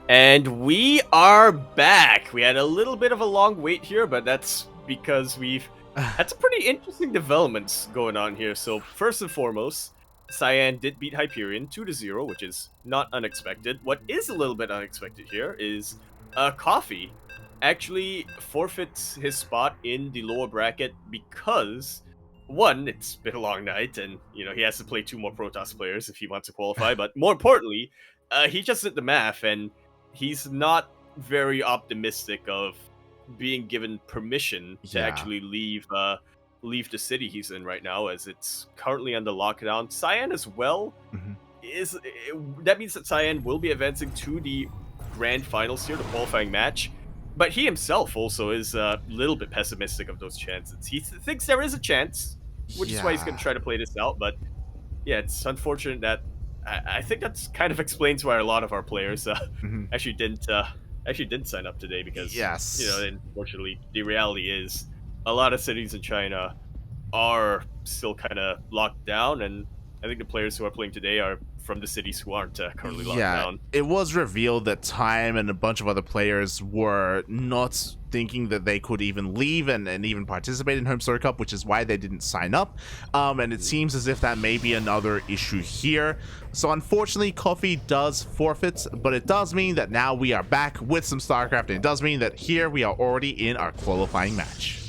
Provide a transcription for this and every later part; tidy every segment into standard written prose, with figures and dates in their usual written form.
And we are back. We had a little bit of a long wait here, but that's because we've had some pretty interesting developments going on here. So first and foremost, Cyan did beat Hyperion 2-0, which is not unexpected. What is a little bit unexpected here is Coffee actually forfeits his spot in the lower bracket because one, it's been a long night, and he has to play 2 more Protoss players if he wants to qualify. But more importantly, he just did the math, and he's not very optimistic of being given permission to actually leave the city he's in right now, as it's currently under lockdown. Cyan as well that means that Cyan will be advancing to the grand finals here, the qualifying match. But he himself also is a little bit pessimistic of those chances. He thinks there is a chance, which is why he's going to try to play this out. But yeah, it's unfortunate that I think that's kind of explains why a lot of our players actually didn't sign up today, because unfortunately the reality is a lot of cities in China are still kind of locked down, and I think the players who are playing today are from the cities who aren't currently locked down. It was revealed that Time and a bunch of other players were not thinking that they could even leave and even participate in HomeStory Cup, which is why they didn't sign up. And it seems as if that may be another issue here. So unfortunately, Coffee does forfeit, but it does mean that now we are back with some StarCraft, and it does mean that here we are already in our qualifying match.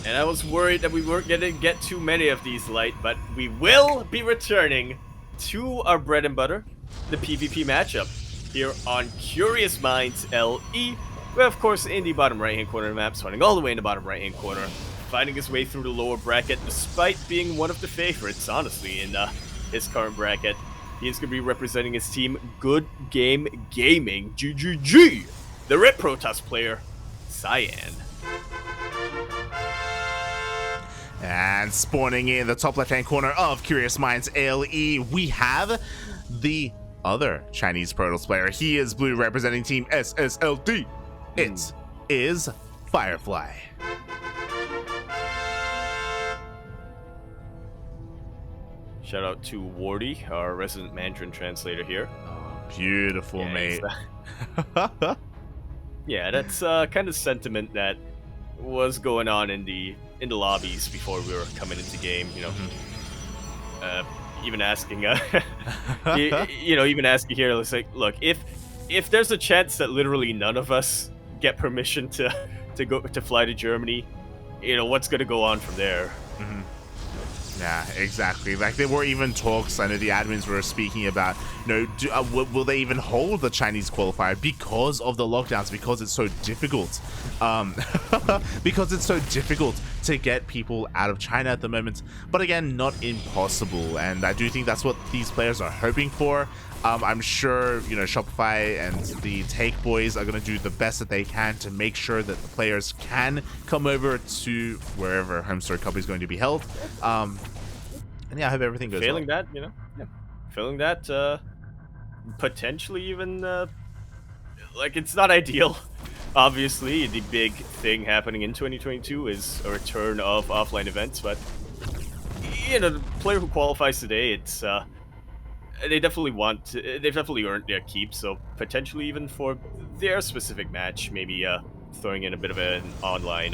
And I was worried that we weren't going to get too many of these light, but we will be returning to our bread and butter, the PvP matchup, here on Curious Minds LE. We're, of course, in the bottom right-hand corner of the map, starting all the way in the bottom right-hand corner, finding his way through the lower bracket, despite being one of the favorites, honestly, in his current bracket. He is going to be representing his team, Good Game Gaming, GGG, the Red Protoss player, Cyan. And spawning in the top left-hand corner of Curious Minds LE, we have the other Chinese Protoss player. He is blue, representing team SSLD. It is Firefly. Shout out to Wardy, our resident Mandarin translator here. Oh, beautiful, mate. Yeah, that's kind of sentiment that was going on in the lobbies before we were coming into game. Even asking, even asking here, it's like, look, if there's a chance that literally none of us get permission to fly to Germany, what's gonna go on from there? Yeah, exactly. Like, there were even talks, I know the admins were speaking about, will they even hold the Chinese qualifier because of the lockdowns, because it's so difficult. Because it's so difficult to get people out of China at the moment. But again, not impossible. And I do think that's what these players are hoping for. I'm sure, Shopify and the Take Boys are going to do the best that they can to make sure that the players can come over to wherever HomeStory Cup is going to be held. And yeah, I hope everything goes Failing well. that, failing that, potentially even, like, it's not ideal. Obviously, the big thing happening in 2022 is a return of offline events, but, the player who qualifies today, it's, they've definitely earned their keep, so potentially even for their specific match, maybe throwing in a bit of an online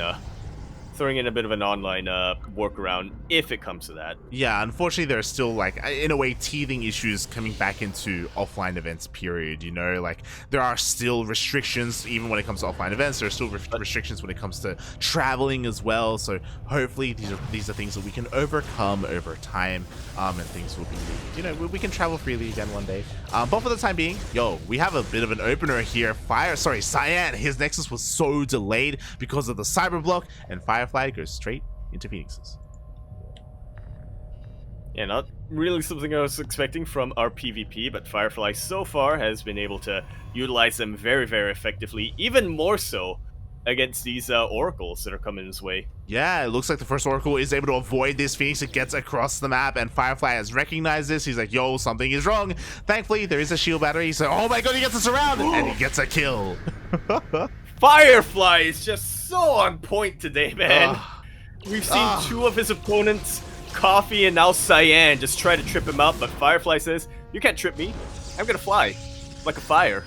workaround if it comes to that. Yeah, unfortunately, there are still, like, in a way, teething issues coming back into offline events, period. Like, there are still restrictions, even when it comes to offline events. There are still restrictions when it comes to traveling as well. So hopefully these are things that we can overcome over time, and things will be, we can travel freely again one day. But for the time being, we have a bit of an opener here. Cyan, his Nexus was so delayed because of the cyber block, and Firefly goes straight into Phoenixes. Yeah, not really something I was expecting from our PvP, but Firefly so far has been able to utilize them very, very effectively, even more so against these oracles that are coming his way. Yeah, it looks like the first oracle is able to avoid this Phoenix. It gets across the map, and Firefly has recognized this. He's like, something is wrong. Thankfully, there is a shield battery, so oh my god, he gets a surround, and he gets a kill. Firefly is just so on point today, man. We've seen 2 of his opponents, Coffee and now Cyan, just try to trip him up, but Firefly says, you can't trip me. I'm gonna fly. Like a fire.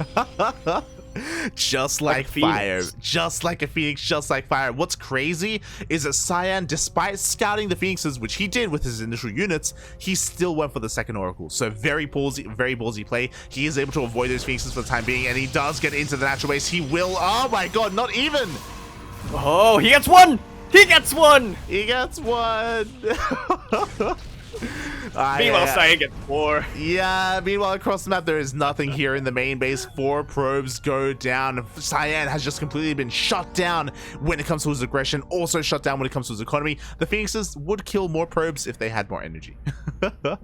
Just Like like a fire, phoenix. just like a phoenix, just like fire. What's crazy is that Cyan, despite scouting the phoenixes, which he did with his initial units, he still went for the second oracle. So very ballsy play. He is able to avoid those phoenixes for the time being, and he does get into the natural base. He will. Oh my god, not even. Oh, he gets one. He gets one. He gets one. Meanwhile, Cyan gets 4. Yeah, meanwhile, across the map, there is nothing here in the main base. 4 probes go down. Cyan has just completely been shut down when it comes to his aggression, also shut down when it comes to his economy. The Phoenixes would kill more probes if they had more energy. Yeah,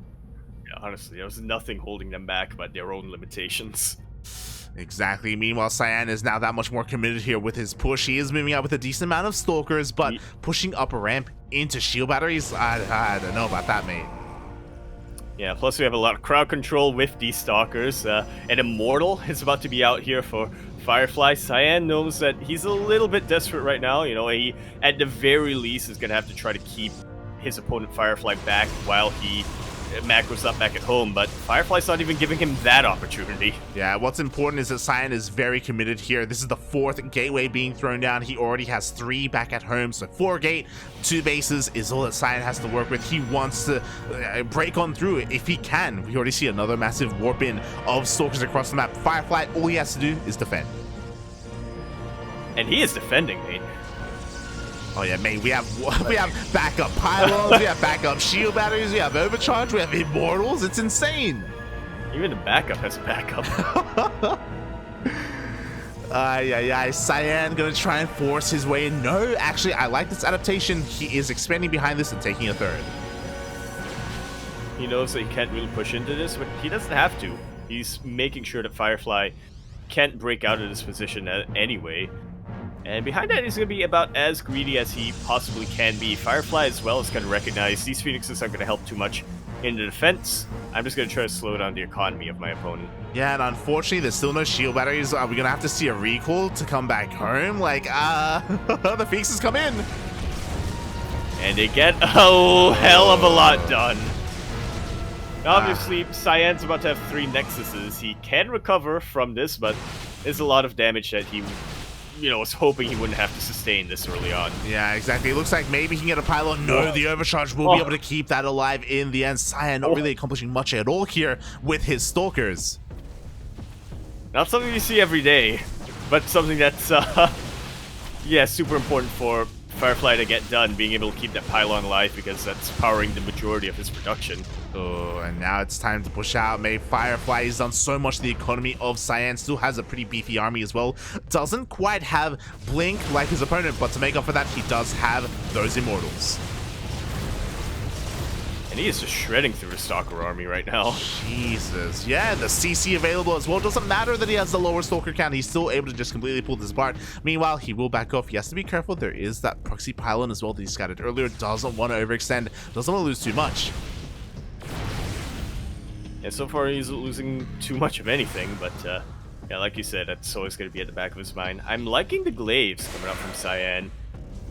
honestly, there was nothing holding them back but their own limitations. Exactly. Meanwhile, Cyan is now that much more committed here with his push. He is moving out with a decent amount of stalkers, but pushing up a ramp into shield batteries, I don't know about that, mate. Yeah, plus we have a lot of crowd control with these stalkers. And Immortal is about to be out here for Firefly. Cyan knows that he's a little bit desperate right now. You know, he, at the very least, is going to have to try to keep his opponent Firefly back while he macros up back at home, but Firefly's not even giving him that opportunity. Yeah, what's important is that Cyan is very committed here. This is the 4th gateway being thrown down. He already has 3 back at home, so 4 gate, 2 bases is all that Cyan has to work with. He wants to break on through it if he can. We already see another massive warp in of stalkers across the map. Firefly, all he has to do is defend. And he is defending, mate. Oh yeah, mate, we have backup pylons, we have backup shield batteries, we have overcharge, we have immortals. It's insane. Even the backup has a backup. Cyan gonna try and force his way in. No, actually, I like this adaptation. He is expanding behind this and taking a 3rd. He knows that he can't really push into this, but he doesn't have to. He's making sure that Firefly can't break out of this position anyway. And behind that, he's going to be about as greedy as he possibly can be. Firefly as well is going to recognize these Phoenixes aren't going to help too much in the defense. I'm just going to try to slow down the economy of my opponent. Yeah, and unfortunately, there's still no shield batteries. Are we going to have to see a recall to come back home? Like, the Phoenixes come in. And they get a hell of a lot done. Obviously, Cyan's about to have 3 Nexuses. He can recover from this, but there's a lot of damage that he was hoping he wouldn't have to sustain this early on. Yeah, exactly. It looks like maybe he can get a pylon. No, the overcharge will be able to keep that alive in the end. Cyan not really accomplishing much at all here with his stalkers. Not something you see every day, but something that's, yeah, super important for Firefly to get done, being able to keep that pylon alive because that's powering the majority of his production. Oh, and now it's time to push out. May Firefly has done so much to the economy of Cyan, still has a pretty beefy army as well. Doesn't quite have Blink like his opponent, but to make up for that, he does have those Immortals. And he is just shredding through his Stalker army right now. Jesus. Yeah, the CC available as well. Doesn't matter that he has the lower Stalker count. He's still able to just completely pull this apart. Meanwhile, he will back off. He has to be careful. There is that proxy pylon as well that he scattered earlier. Doesn't want to overextend. Doesn't want to lose too much. And so far, he's losing too much of anything, but yeah, like you said, that's always going to be at the back of his mind. I'm liking the glaives coming up from Cyan.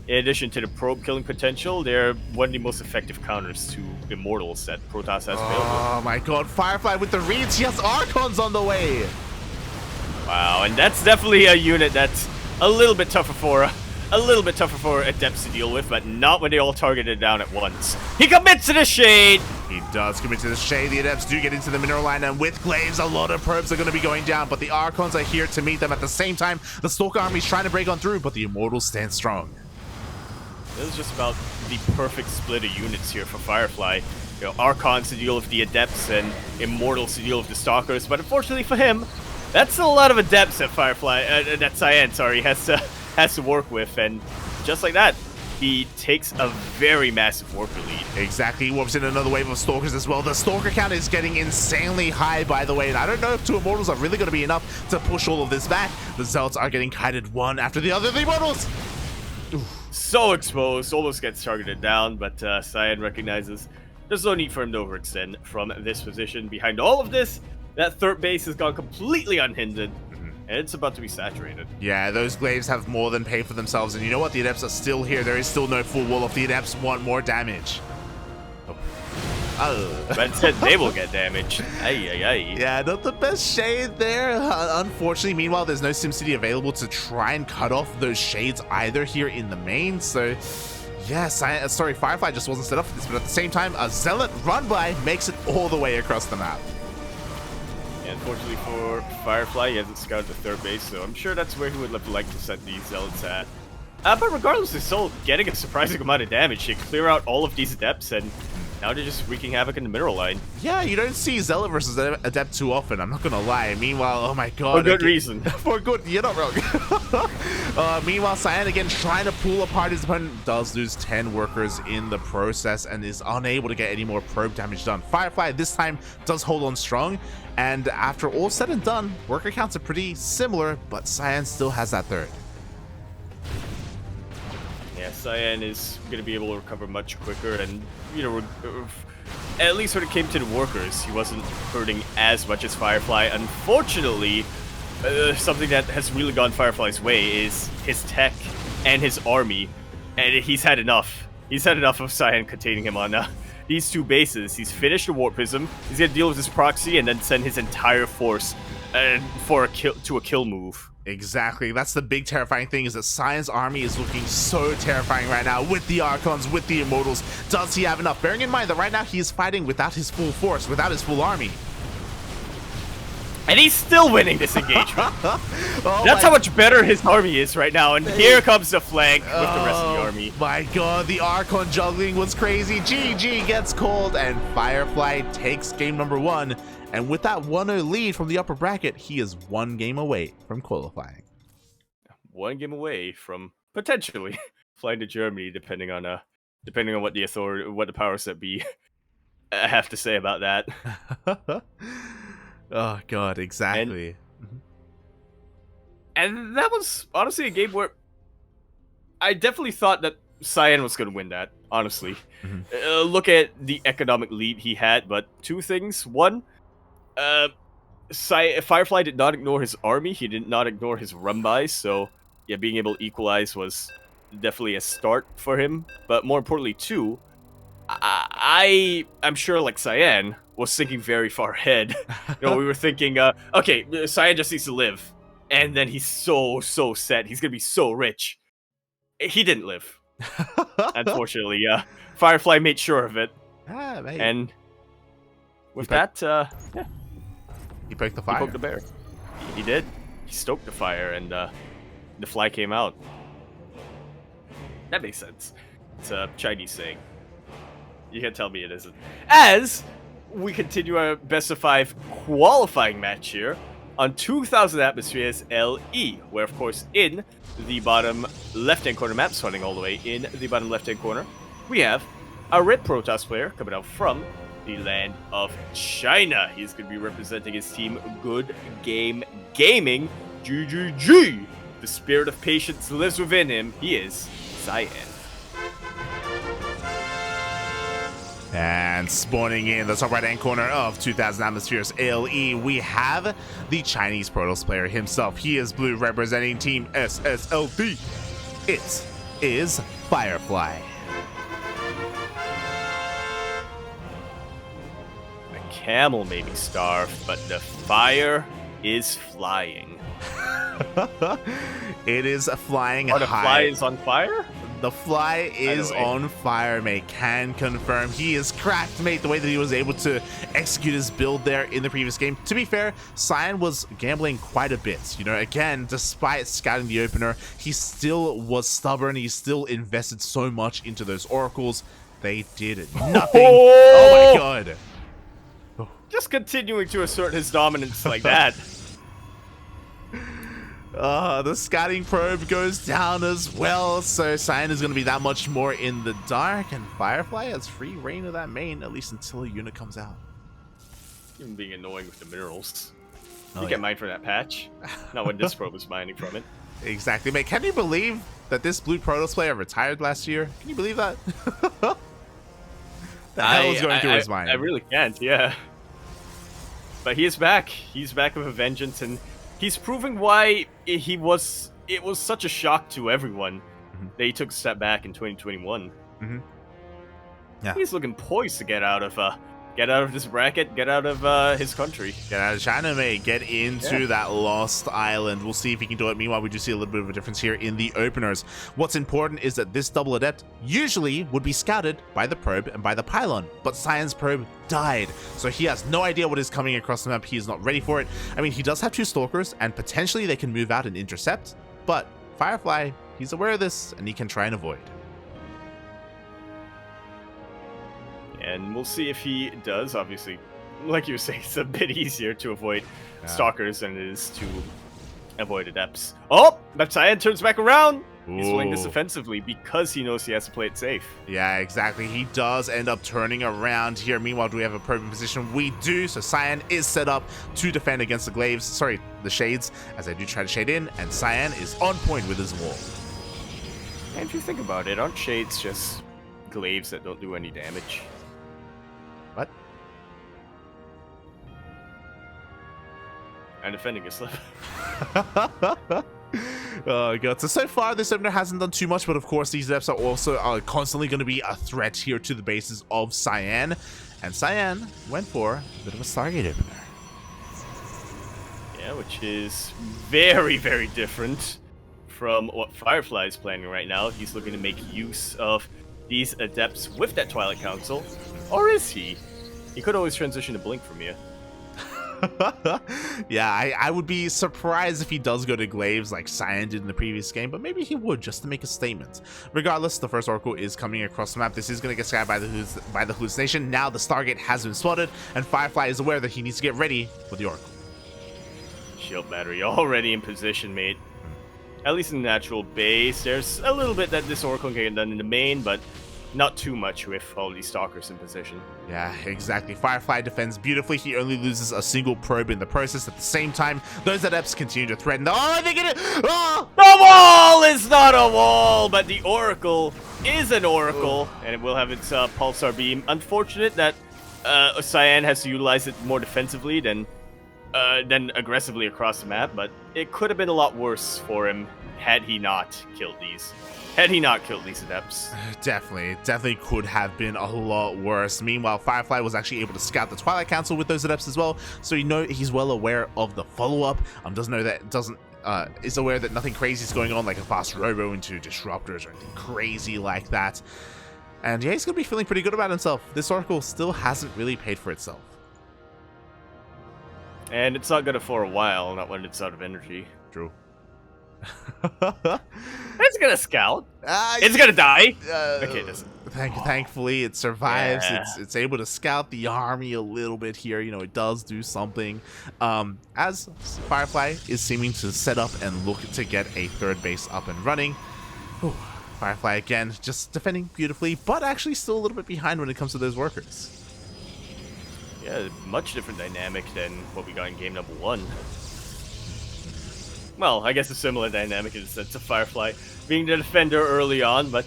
In addition to the probe killing potential, they're one of the most effective counters to Immortals that Protoss has available. Oh my god, Firefly with the reads. He has Archons on the way. Wow, and that's definitely a unit that's a little bit tougher for Adepts to deal with, but not when they all targeted down at once. He commits to the shade. He does commit to the shade. The Adepts do get into the mineral line, and with glaives, a lot of probes are going to be going down, but the Archons are here to meet them at the same time. The Stalker army is trying to break on through, but the Immortals stand strong. This is just about the perfect split of units here for Firefly. You know, Archons to deal with the Adepts and Immortals to deal with the Stalkers, but unfortunately for him, that's a lot of Adepts that that Cyan, sorry, has to work with, and just like that, he takes a very massive warper lead. Exactly, he warps in another wave of Stalkers as well. The Stalker count is getting insanely high, by the way, and I don't know if 2 Immortals are really going to be enough to push all of this back. The Zealots are getting kited one after the other. The Immortals! Oof. So exposed, almost gets targeted down, but Cyan recognizes there's no need for him to overextend from this position. Behind all of this, that 3rd base has gone completely unhindered, and it's about to be saturated. Yeah, those glaives have more than paid for themselves, and you know what? The Adepts are still here. There is still no full wall. If the Adepts want more damage. Oh. But instead, they will get damaged. Ay, ay, ay. Yeah, not the best shade there. Unfortunately, meanwhile, there's no SimCity available to try and cut off those shades either here in the main. So, yes, Firefly just wasn't set up for this. But at the same time, a Zealot run-by makes it all the way across the map. Yeah, unfortunately for Firefly, he hasn't scouted the third base, so I'm sure that's where he would like to set these Zealots at. But regardless, they're still getting a surprising amount of damage. They clear out all of these Adepts, and now they're just wreaking havoc in the middle line. Yeah, you don't see Zealot versus Adept too often, I'm not gonna lie. Meanwhile, oh my god. For good reason. For good, you're not wrong. Meanwhile, Cyan again trying to pull apart his opponent, does lose 10 workers in the process and is unable to get any more probe damage done. Firefly this time does hold on strong, and after all said and done, worker counts are pretty similar, but Cyan still has that third. Yeah, Cyan is going to be able to recover much quicker, and, you know, at least when it came to the workers, he wasn't hurting as much as Firefly. Unfortunately, something that has really gone Firefly's way is his tech and his army, and he's had enough. He's had enough of Cyan containing him on these two bases. He's finished the Warp Prism, he's going to deal with his proxy, and then send his entire force for a kill move. Exactly. That's the big terrifying thing, is that Cyan's army is looking so terrifying right now with the Archons, with the Immortals. Does he have enough? Bearing in mind that right now he is fighting without his full force, without his full army. And he's still winning this engagement. That's how much better his army is right now. And here comes the flank with the rest of the army. My god, the Archon juggling was crazy. GG gets called, and Firefly takes game number 1. And with that 1-0 lead from the upper bracket, he is 1 game away from qualifying. 1 game away from potentially flying to Germany, depending on what the powers that be have to say about that. Oh god, exactly. And that was honestly a game where I definitely thought that Cyan was going to win that, honestly. Look at the economic lead he had, but 2 things. 1, Firefly did not ignore his army, he did not ignore his run-bys, so yeah, being able to equalize was definitely a start for him. But more importantly, 2, I'm sure, like, Cyan was thinking very far ahead. You know, we were thinking, okay, Cyan just needs to live, and then he's so set, he's gonna be so rich. He didn't live. Unfortunately, Firefly made sure of it. And with that, yeah. He poked the fire. He poked the bear. He did. He stoked the fire, and the fly came out. That makes sense. It's a Chinese saying. You can't tell me it isn't. As we continue our best of 5 qualifying match here on 2,000 atmospheres LE, where of course in the bottom left-hand corner, map starting all the way in the bottom left-hand corner, we have a red Protoss player coming out from the land of China. He's going to be representing his team, Good Game Gaming. GGG! The spirit of patience lives within him. He is Cyan. And spawning in the top right-hand corner of 2,000 atmospheres LE, we have the Chinese Protoss player himself. He is blue, representing Team SSLD. It is Firefly. The camel may be starved, but the fire is flying. It is flying high. The fly is on fire? The fly is on fire, mate. Can confirm. He is cracked, mate, the way that he was able to execute his build there in the previous game. To be fair, Cyan was gambling quite a bit. You know, again, despite scouting the opener, he still was stubborn. He still invested so much into those oracles. They did nothing. Oh my god. Just continuing to assert his dominance like that. The scouting probe goes down as well, so Cyan is going to be that much more in the dark, and Firefly has free reign of that main, at least until a unit comes out. Even being annoying with the minerals. You get mine from that patch. Not when this probe is mining from it. Exactly, mate. Can you believe that this blue Protoss player retired last year? Can you believe that? The hell was going through his mind? I really can't, yeah. But he is back. He's back with a vengeance, and he's proving why it was such a shock to everyone that he took a step back in 2021. Yeah. He's looking poised to get out of this bracket, get out of his country. Get out of China, mate. Get into that lost island. We'll see if he can do it. Meanwhile, we do see a little bit of a difference here in the openers. What's important is that this double adept usually would be scouted by the probe and by the pylon, but Cyan's probe died, so he has no idea what is coming across the map. He is not ready for it. I mean, he does have 2 stalkers, and potentially they can move out and intercept, but Firefly, he's aware of this, and he can try and avoid. And we'll see if he does. Obviously, like you were saying, it's a bit easier to avoid stalkers than it is to avoid adepts. Oh, but Cyan turns back around. He's playing this offensively because he knows he has to play it safe. Yeah, exactly. He does end up turning around here. Meanwhile, do we have a probe in position? We do. So Cyan is set up to defend against the glaives. Sorry, the shades, as I do try to shade in. And Cyan is on point with his wall. And if you think about it, aren't shades just glaives that don't do any damage? What? And defending a slip. Oh god. So far this opener hasn't done too much, but of course these adepts are also constantly going to be a threat here to the bases of Cyan. And Cyan went for a bit of a Stargate opener. Yeah, which is very, very different from what Firefly is planning right now. He's looking to make use of these adepts with that Twilight Council. Or is he? He could always transition to Blink from here. Yeah, I would be surprised if he does go to glaives like Cyan did in the previous game, but maybe he would just to make a statement. Regardless, the first Oracle is coming across the map. This is going to get scattered by the hallucination. Now the Stargate has been spotted, and Firefly is aware that he needs to get ready for the Oracle. Shield battery already in position, mate. At least in the natural base. There's a little bit that this Oracle can get done in the main, but not too much with all these stalkers in position. Yeah, exactly. Firefly defends beautifully. He only loses a single probe in the process. At the same time, those adepts continue to threaten. Oh, they get it! Oh! The wall is not a wall, but the Oracle is an Oracle, and it will have its pulsar beam. Unfortunate that Cyan has to utilize it more defensively than aggressively across the map, but it could have been a lot worse for him had he not killed these adepts. Definitely could have been a lot worse. Meanwhile, Firefly was actually able to scout the Twilight Council with those adepts as well, so he's well aware of the follow-up. Is aware that nothing crazy is going on, like a fast robo into disruptors or anything crazy like that. And yeah, he's gonna be feeling pretty good about himself. This Oracle still hasn't really paid for itself. And it's not gonna for a while, not when it's out of energy. True. It's gonna scout. It's gonna die. Okay, it doesn't. Thankfully, it survives. Yeah. It's able to scout the army a little bit here. You know, it does do something. As Firefly is seeming to set up and look to get a third base up and running. Whew. Firefly again, just defending beautifully, but actually still a little bit behind when it comes to those workers. Yeah, much different dynamic than what we got in game number 1. Well, I guess a similar dynamic in the sense of Firefly being the defender early on, but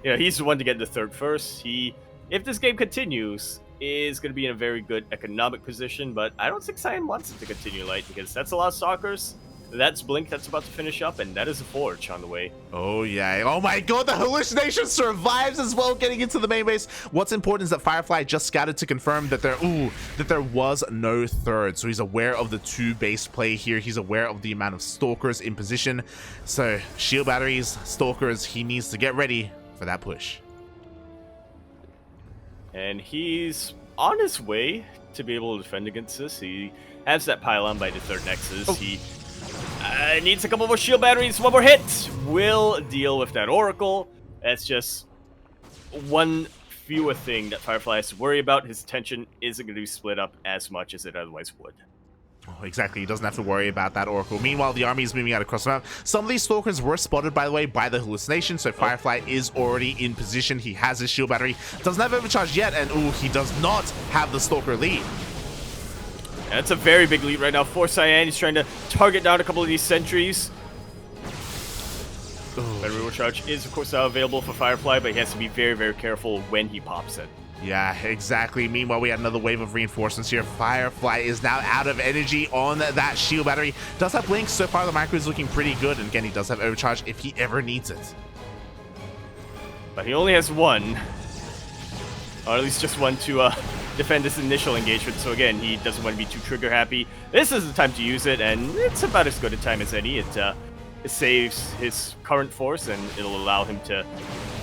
he's the one to get the third first. He, if this game continues, is going to be in a very good economic position, but I don't think Cyan wants it to continue light because that's a lot of stalkers. That's Blink that's about to finish up, and that is a Forge on the way. Oh, yeah. Oh, my God. The hallucination survives as well, getting into the main base. What's important is that Firefly just scouted to confirm that there was no third. So he's aware of the 2-base play here. He's aware of the amount of stalkers in position. So shield batteries, stalkers, he needs to get ready for that push. And he's on his way to be able to defend against this. He has that pylon by the third Nexus. Oh. He needs a couple more shield batteries. One more hit will deal with that Oracle. That's just one fewer thing that Firefly has to worry about. His attention isn't going to be split up as much as it otherwise would. Oh, exactly. He doesn't have to worry about that Oracle. Meanwhile, the army is moving out across the map. Some of these stalkers were spotted, by the way, by the hallucination, so Firefly is already in position. He has his shield battery. Doesn't have overcharge yet, and he does not have the stalker lead. That's a very big lead right now for Cyan. He's trying to target down a couple of these sentries. Battery recharge is, of course, now available for Firefly, but he has to be very, very careful when he pops it. Yeah, exactly. Meanwhile, we had another wave of reinforcements here. Firefly is now out of energy on that shield battery. Does have Blink. So far, the micro is looking pretty good. And again, he does have overcharge if he ever needs it. But he only has one. or at least just one to defend this initial engagement. So again, he doesn't want to be too trigger happy. This is the time to use it, and it's about as good a time as any. It saves his current force, and it'll allow him to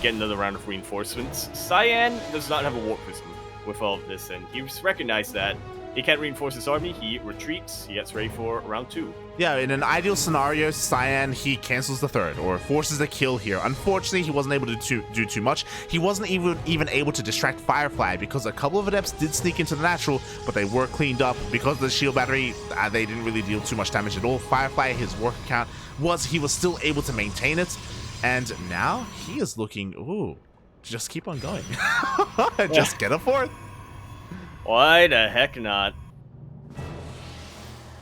get another round of reinforcements. Cyan does not have a warp prism with all of this, and he's recognized that. He can't reinforce his army, he retreats, he gets ready for round 2. Yeah, in an ideal scenario, Cyan, he cancels the third, or forces a kill here. Unfortunately, he wasn't able to do too much. He wasn't even able to distract Firefly, because a couple of adepts did sneak into the natural, but they were cleaned up. Because of the shield battery, they didn't really deal too much damage at all. Firefly, his work count he was still able to maintain it, and now he is looking, ooh, just keep on going. Just get a fourth. Why the heck not?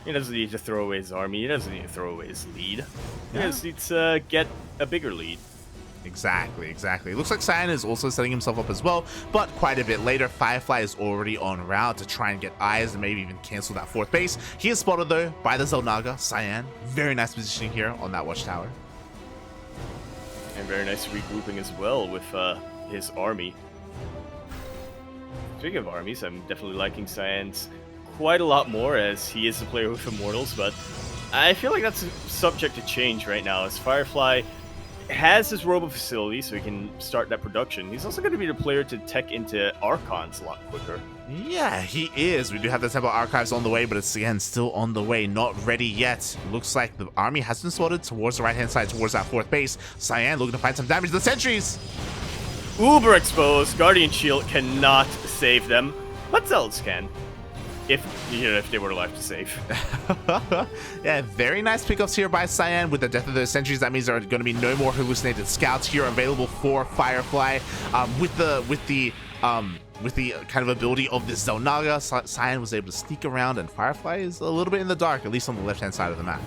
He doesn't need to throw away his army. He doesn't need to throw away his lead. He just needs to get a bigger lead. Exactly. It looks like Cyan is also setting himself up as well, but quite a bit later, Firefly is already en route to try and get eyes and maybe even cancel that fourth base. He is spotted though by the Xel'Naga, Cyan. Very nice positioning here on that watchtower. And very nice regrouping as well with his army. Speaking of armies, I'm definitely liking Cyan's quite a lot more, as he is the player with Immortals, but I feel like that's subject to change right now, as Firefly has his robo facility so he can start that production. He's also going to be the player to tech into Archons a lot quicker. Yeah, he is. We do have the Temple Archives on the way, but it's again still on the way, not ready yet. Looks like the army has been spotted towards the right-hand side, towards that fourth base. Cyan looking to find some damage to the sentries. Uber exposed. Guardian Shield cannot save them, but Zealots can. If they were alive to save. Yeah, very nice pickups here by Cyan with the death of those sentries. That means there are going to be no more hallucinated scouts here available for Firefly. With the kind of ability of this Xel'Naga, Cyan was able to sneak around, and Firefly is a little bit in the dark, at least on the left-hand side of the map.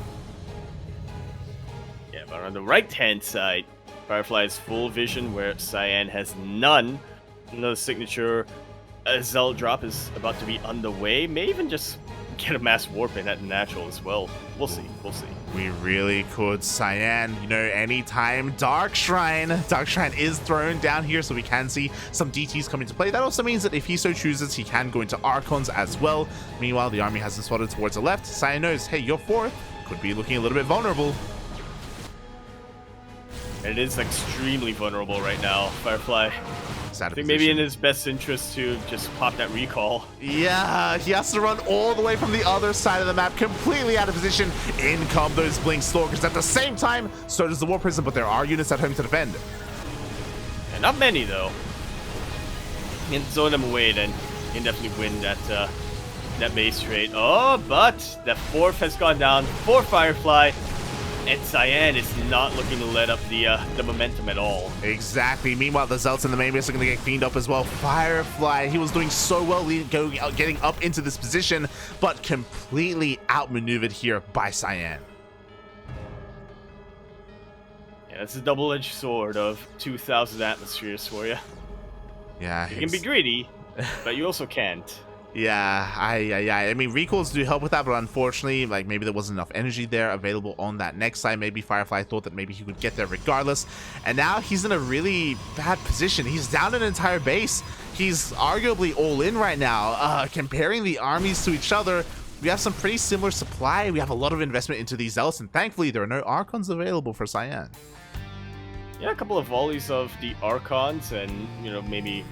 Yeah, but on the right-hand side, Firefly has full vision, where Cyan has none. Another signature Zealot drop is about to be underway. May even just get a mass warp in at the natural as well. We'll see. We really could. Cyan, anytime Dark Shrine is thrown down here, so we can see some DTs come into play. That also means that if he so chooses, he can go into Archons as well. Meanwhile, the army has been spotted towards the left. Cyan knows, hey, your fourth could be looking a little bit vulnerable. And it is extremely vulnerable right now, Firefly. I think maybe in his best interest to just pop that recall. Yeah, he has to run all the way from the other side of the map, completely out of position. In come those Blink Stalkers. At the same time, so does the War Prism, but there are units at home to defend. And not many, though. You can zone them away, then you can definitely win that base trade. Oh, but the fourth has gone down for Firefly. And Cyan is not looking to let up the momentum at all. Exactly. Meanwhile, the Zealots in the main base are going to get cleaned up as well. Firefly, he was doing so well getting up into this position, but completely outmaneuvered here by Cyan. Yeah, that's a double-edged sword of 2,000 atmospheres for you. Yeah. You can be greedy, but you also can't. Yeah, I mean, recalls do help with that, but unfortunately, like, maybe there wasn't enough energy there available on that next side. Maybe Firefly thought that maybe he would get there regardless, and now he's in a really bad position. He's down an entire base. He's arguably all in right now. Comparing the armies to each other, we have some pretty similar supply. We have a lot of investment into these Zealots, and thankfully, there are no Archons available for Cyan. Yeah, a couple of volleys of the Archons, and, maybe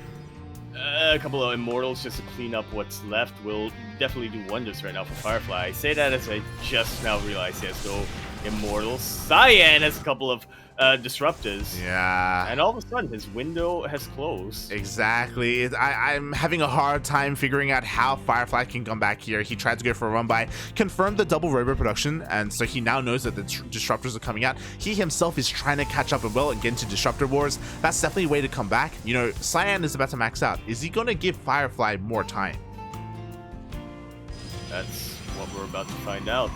a couple of Immortals just to clean up what's left will definitely do wonders right now for Firefly. I say that as I just now realized he has no Immortals. Cyan has a couple of Disruptors. Yeah. And all of a sudden, his window has closed. Exactly. I'm having a hard time figuring out how Firefly can come back here. He tried to go for a run by, confirmed the double robo production, and so he now knows that the Disruptors are coming out. He himself is trying to catch up as well and get into Disruptor Wars. That's definitely a way to come back. Cyan is about to max out. Is he going to give Firefly more time? That's what we're about to find out.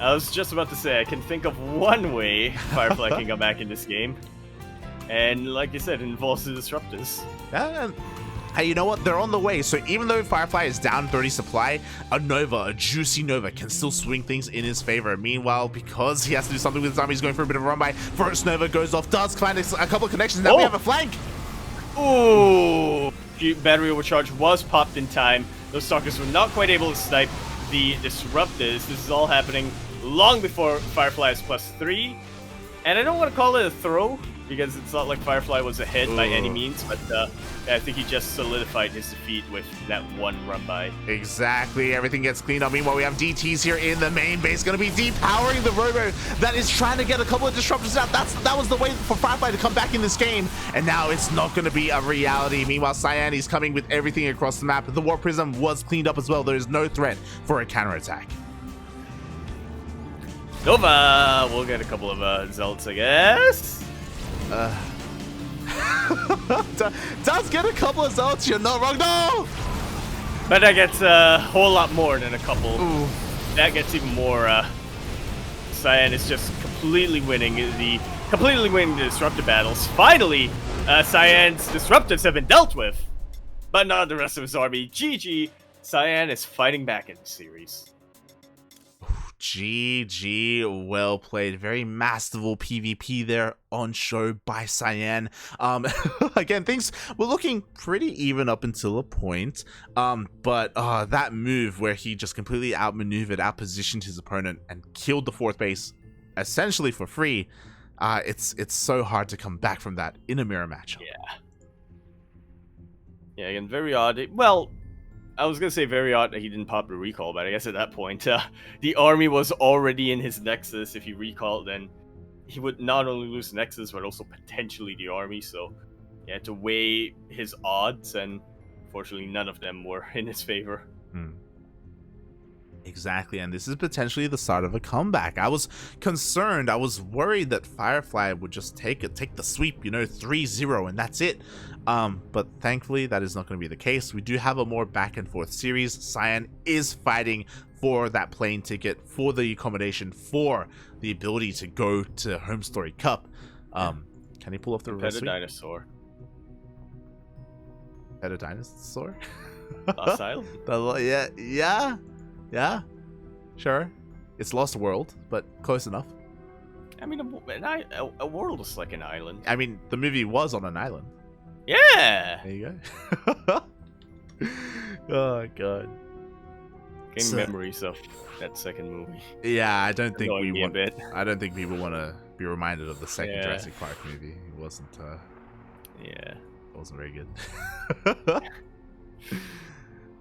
I was just about to say, I can think of one way Firefly can come back in this game. And like you said, it involves the Disruptors. Yeah. Hey, you know what? They're on the way. So even though Firefly is down 30 supply, a juicy Nova, can still swing things in his favor. Meanwhile, because he has to do something with his army, he's going for a bit of a run by. First Nova goes off, does find a couple of connections. Now we have a flank. Ooh! battery overcharge was popped in time. Those stalkers were not quite able to snipe the disruptors. This is all happening long before Firefly is +3. And I don't want to call it a throw, because it's not like Firefly was ahead by any means, but I think he just solidified his defeat with that one run by. Exactly, everything gets cleaned up. Meanwhile, we have DTs here in the main base, going to be depowering the robo that is trying to get a couple of disruptors out. That was the way for Firefly to come back in this game, and now it's not going to be a reality. Meanwhile, Cyan is coming with everything across the map. The War Prism was cleaned up as well. There is no threat for a counterattack. Nova! We'll get a couple of Zealots, I guess. Does get a couple of Zealots, you're not wrong, no! But that gets a whole lot more than a couple. Ooh. That gets even more. Cyan is just completely winning the disruptor battles. Finally, Cyan's disruptors have been dealt with, but not the rest of his army. GG, Cyan is fighting back in the series. GG, well played. Very masterful PvP there on show by Cyan. Again, things were looking pretty even up until a point, but that move where he just completely outmaneuvered, outpositioned his opponent and killed the 4th base essentially for free. It's so hard to come back from that in a mirror matchup. Yeah, again, very odd. Well, I was gonna say very odd that he didn't pop the recall, but I guess at that point, the army was already in his nexus. If he recalled, then he would not only lose nexus, but also potentially the army. So he had to weigh his odds, and fortunately, none of them were in his favor. Exactly, and this is potentially the start of a comeback. I was concerned. I was worried that Firefly would just take the sweep, 3-0, and that's it. But thankfully, that is not going to be the case. We do have a more back and forth series. Cyan is fighting for that plane ticket, for the accommodation, for the ability to go to HomeStory Cup. Can he pull off the reverse sweep? Dinosaur. Better dinosaur? Lost Island? Yeah, sure. It's Lost World, but close enough. I mean, a world is like an island. I mean, the movie was on an island. Yeah! There you go. Oh, God. Getting memories of that second movie. Yeah, I don't think we want. I don't think people want to be reminded of the second Jurassic Park movie. It wasn't. It wasn't very good.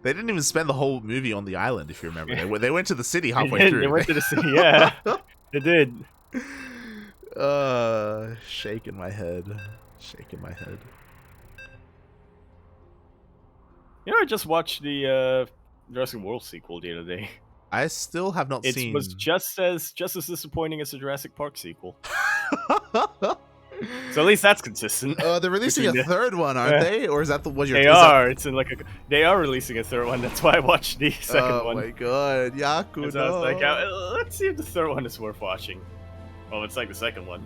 They didn't even spend the whole movie on the island, if you remember. They went to the city halfway through. They went to the city, yeah. They did. Shaking my head. I just watched the Jurassic World sequel the other day. I still have not seen. It was just as disappointing as the Jurassic Park sequel. So at least that's consistent. They're releasing a third one, aren't they? Or is that what you're? They are. It's in like they are releasing a third one. That's why I watched the second one. Oh my god, Yaku! So I was like, let's see if the third one is worth watching. Well, it's like the second one.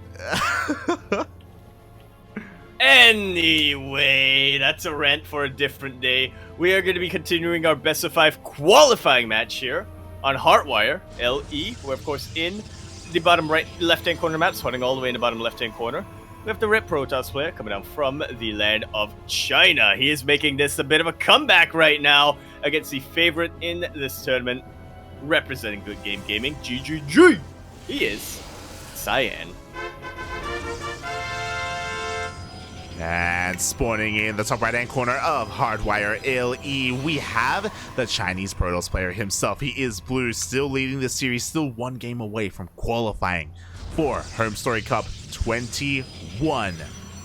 Anyway, that's a rant for a different day. We are going to be continuing our best of 5 qualifying match here on Heartwire LE. We're of course in the bottom left-hand corner map, spawning all the way in the bottom left-hand corner. We have the Red Protoss player coming down from the land of China. He is making this a bit of a comeback right now against the favorite in this tournament, representing Good Game Gaming, GGG. He is Cyan. And spawning in the top right-hand corner of Hardwire LE, we have the Chinese Protoss player himself. He is blue, still leading the series, still 1 game away from qualifying for HomeStory Cup 21.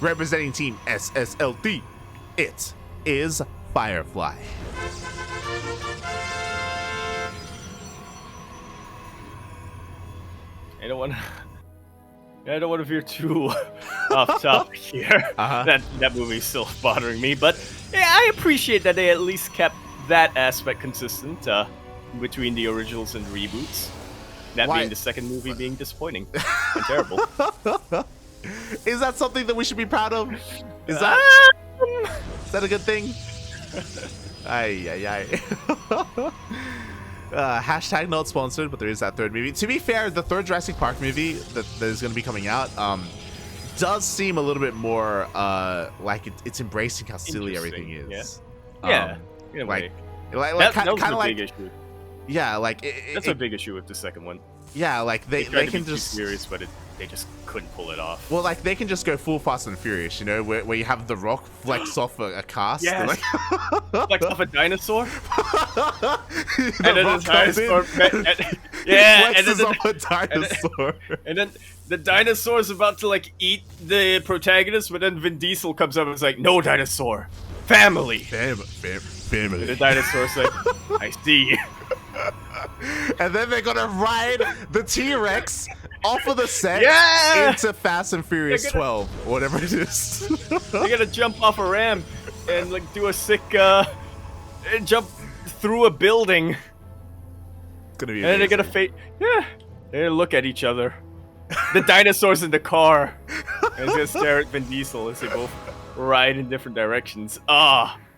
Representing Team SSLD, it is Firefly. I don't want to veer too off topic here. That movie's still bothering me, but yeah, I appreciate that they at least kept that aspect consistent between the originals and reboots. That being the second movie being disappointing and terrible. Is that something that we should be proud of? Is that a good thing? Hashtag not sponsored, but there is that third movie. To be fair, the third Jurassic Park movie that is going to be coming out, does seem a little bit more like it's embracing how silly everything is. Yeah, in a like way. kind That was of the like big issue. yeah, like That's a big issue with the second one. yeah, like They tried they to can be too just serious, but they just couldn't pull it off. well, like they can just go full Fast and Furious, you know, where you have the Rock flex off a cast. Yes. Like, Like off a dinosaur. The And then Rock the comes in, dinosaur. Yeah, and flexes then off a dinosaur. and then the dinosaur's about to like eat the protagonist, but then Vin Diesel comes up and is like, "No dinosaur, family." Family. And the dinosaur's like, "I see." And then they're gonna ride the T-Rex off of the set into Fast and Furious 12, or whatever it is. They're gonna jump off a ramp and like do a sick jump through a building. It's gonna be And then they're gonna they're gonna look at each other. The dinosaur's in the car. And he's gonna stare at Vin Diesel as they both ride in different directions.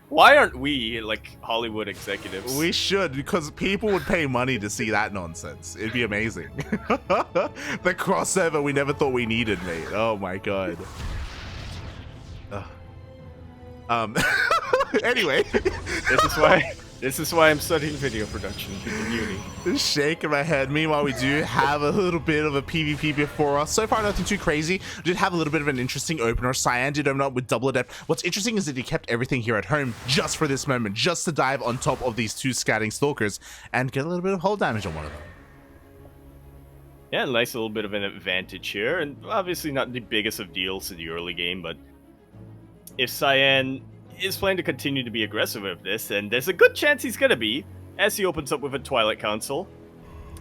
Why aren't we like Hollywood executives? We should, because people would pay money to see that nonsense. It'd be amazing. The crossover we never thought we needed, mate. Oh my god. Anyway, This is why I'm studying video production in uni. just shaking my head. Meanwhile, we do have a little bit of a PvP before us. So far, nothing too crazy. We did have a little bit of an interesting opener. Cyan did open up with double adept. What's interesting is that he kept everything here at home just for this moment, just to dive on top of these two scouting stalkers and get a little bit of hull damage on one of them. Yeah, nice little bit of an advantage here, and obviously not the biggest of deals in the early game, but if Cyan is planning to continue to be aggressive with this, and there's a good chance he's gonna be, as he opens up with a Twilight Council,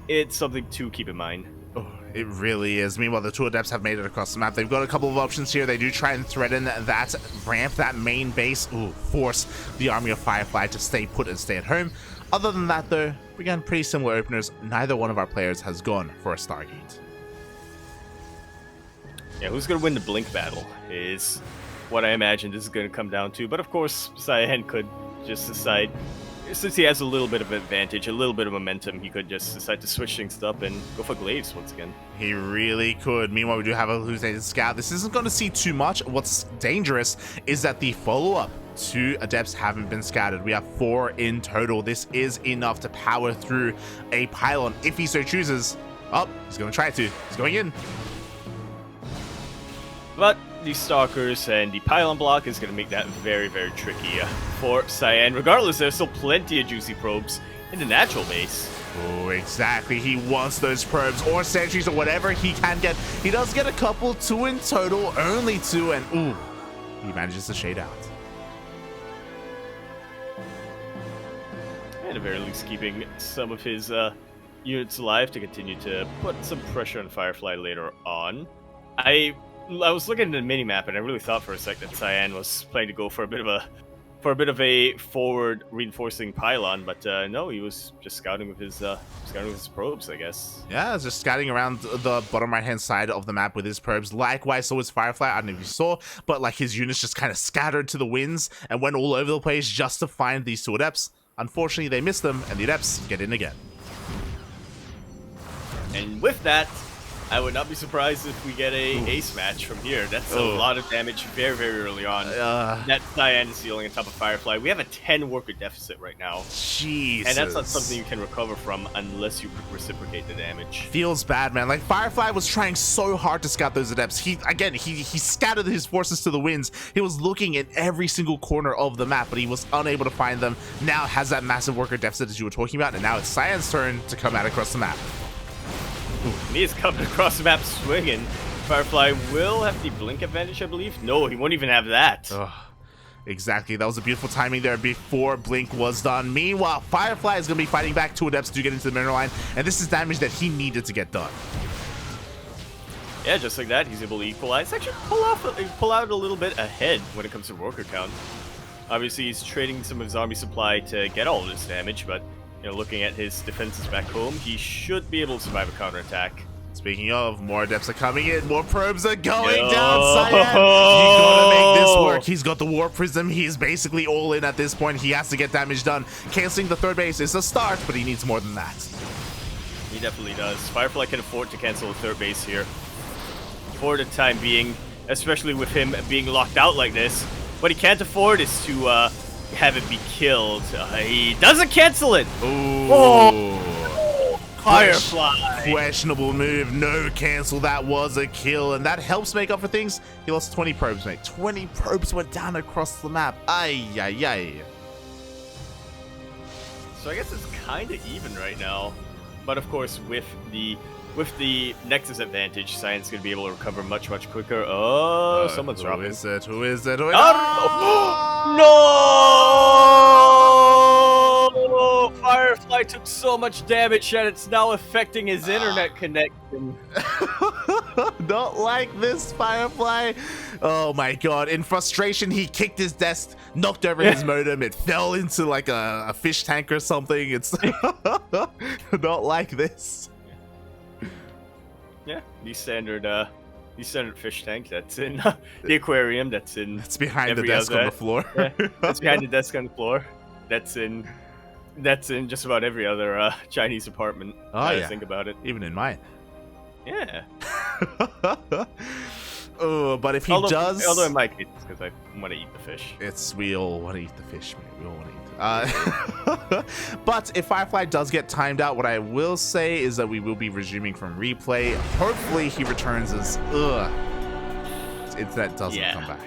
it's something to keep in mind. Oh, it really is. Meanwhile, the two adepts have made it across the map. They've got a couple of options here. They do try and threaten that ramp, that main base. Ooh, force the army of Firefly to stay put and stay at home. Other than that, though, we got pretty similar openers. Neither one of our players has gone for a Stargate. Yeah, who's gonna win the Blink battle is what I imagine this is going to come down to. But of course, Cyan could just decide, since he has a little bit of advantage, a little bit of momentum, he could just decide to switch things up and go for Glaives once again. He really could. Meanwhile, we do have a hallucinated scout. This isn't going to see too much. What's dangerous is that the follow-up, 2 adepts haven't been scouted. We have 4 in total. This is enough to power through a pylon if he so chooses. Oh, he's going to try to. He's going in. But the Stalkers and the Pylon block is going to make that very, very tricky for Cyan. Regardless, there's still plenty of juicy probes in the natural base. Oh, exactly. He wants those probes or sentries or whatever he can get. He does get a couple, 2 in total, only 2, and ooh, he manages to shade out. At the very least, keeping some of his units alive to continue to put some pressure on Firefly later on. I was looking at the minimap and I really thought for a sec that Cyan was planning to go for a bit of a forward reinforcing pylon, but no, he was just scouting with his probes, I guess. Yeah, just scouting around the bottom right-hand side of the map with his probes. Likewise, so was Firefly. I don't know if you saw, but like his units just kind of scattered to the winds and went all over the place just to find these 2 adepts. Unfortunately, they missed them, and the adepts get in again. And with that, I would not be surprised if we get a ace match from here. That's a lot of damage very, very early on. That Cyan is dealing on top of Firefly. We have a 10 worker deficit right now. Jesus. And that's not something you can recover from unless you reciprocate the damage. Feels bad, man. Like, Firefly was trying so hard to scout those adepts. He scattered his forces to the winds. He was looking at every single corner of the map, but he was unable to find them. Now has that massive worker deficit as you were talking about, and now it's Cyan's turn to come out across the map. He is coming across the map swinging. Firefly will have the blink advantage, I believe. No, he won't even have that. Exactly. That was a beautiful timing there before blink was done. Meanwhile, Firefly is going to be fighting back. 2 adepts do get into the mineral line, and this is damage that he needed to get done. Yeah, just like that, he's able to equalize. Actually, pull out a little bit ahead when it comes to worker count. Obviously, he's trading some of his army supply to get all of this damage, but you know, looking at his defenses back home, he should be able to survive a counterattack. Speaking of, more adepts are coming in, more probes are going down, Cyan! You gotta make this work. He's got the War Prism, he's basically all in at this point. He has to get damage done. Canceling the 3rd base is a start, but he needs more than that. He definitely does. Firefly can afford to cancel the 3rd base here for the time being. especially with him being locked out like this. What he can't afford is to have it be killed. He doesn't cancel it. Ooh. Oh, Firefly. Questionable move. No cancel. That was a kill, and that helps make up for things. He lost 20 probes, mate. 20 probes went down across the map. Ay, ay, ay. So I guess it's kind of even right now, but of course with the Nexus advantage, Cyan's gonna be able to recover much quicker. Oh, someone's dropping. Who is it? Who is it? Who is it? No! Firefly took so much damage that it's now affecting his internet connection. Not like this, Firefly. Oh my god. In frustration, he kicked his desk, knocked over his modem. It fell into like a fish tank or something. It's not like this. Yeah, the standard fish tank that's in the aquarium. That's behind the desk on the floor. Yeah, that's behind the desk on the floor. That's in just about every other Chinese apartment. Oh yeah. Think about it. Even in mine. Yeah. Oh, but if he does... Although in my case, it's because I want to eat the fish. We all want to eat the fish, man. We all want to eat but if Firefly does get timed out, what I will say is that we will be resuming from replay. Hopefully he returns as... his internet doesn't come back.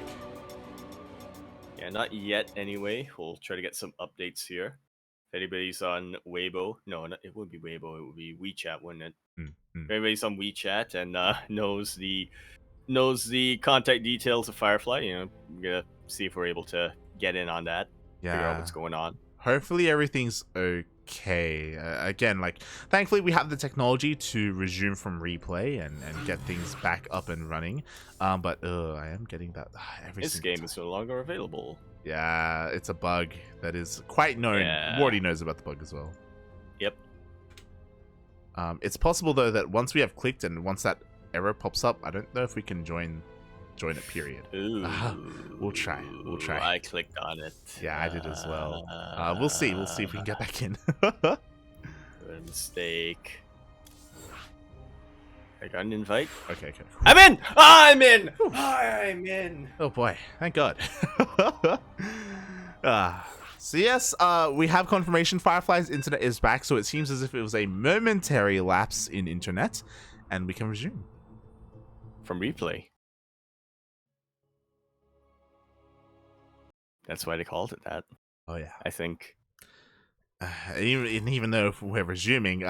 Yeah, not yet anyway. We'll try to get some updates here. If anybody's on Weibo... No, it would be Weibo. It would be WeChat, wouldn't it? Mm-hmm. If anybody's on WeChat and knows the contact details of Firefly, I'm gonna see if we're able to get in on that. Yeah. Figure out what's going on. Hopefully everything's okay. Again, like, thankfully we have the technology to resume from replay and get things back up and running. But I am getting that every This single game time. is no longer available. Yeah, it's a bug that is quite known. Yeah. Morty knows about the bug as well. Yep. It's possible though that once we have clicked and once that error pops up, I don't know if we can join it, period. Ooh. We'll try. I clicked on it. Yeah, I did as well. We'll see if we can get back in. Good mistake. I got an invite. Okay. I'm in! I'm in! Oh boy, thank God. So yes, we have confirmation Firefly's internet is back, so it seems as if it was a momentary lapse in internet, and we can resume. From replay. That's why they called it that. Oh yeah. I think. Even though we're resuming,